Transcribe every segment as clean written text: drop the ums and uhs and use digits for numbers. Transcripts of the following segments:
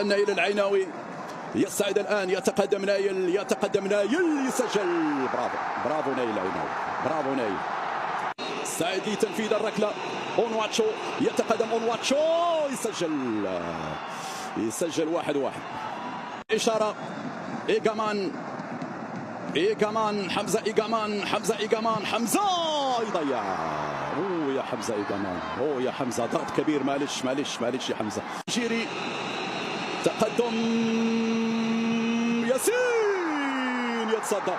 نايل العيناوي يصعد الآن، يتقدم نايل، يسجل. برافو نايل العيناوي، برافو نايل. سعيد لتنفيذ الركلة. اونواتشو يتقدم، اونواتشو يسجل 1-1. إشارة إيغامان، حمزة إيغامان يضيع. يا حمزة إيغامان، يا حمزة ضغط كبير. معلش يا حمزة. جيري تقدم، ياسين يتصدى.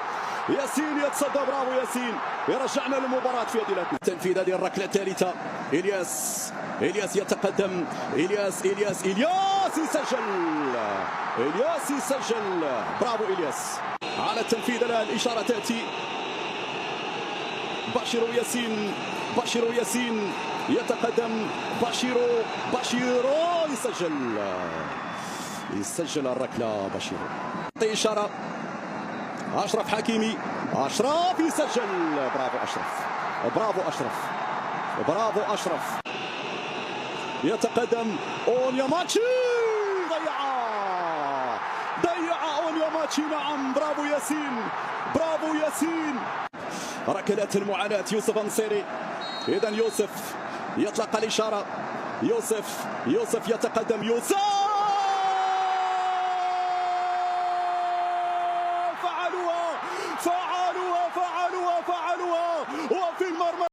برافو ياسين، يرجعنا للمباراة في يدنا. تنفيذ هذه الركلة الثالثة. إلياس يتقدم، إلياس يسجل. برافو إلياس على التنفيذ. الآن إشارة تأتي. باشيرو ياسين يتقدم. باشيرو يسجل الركلة. باشيرو إشارة. أشرف حكيمي، يسجل. برافو أشرف. يتقدم أونياماتشي، ضيع أونياماتشي. نعم، برافو ياسين. ركلات المعاناة يوسف النصيري. إذن يوسف يطلق الإشارة. يوسف يتقدم.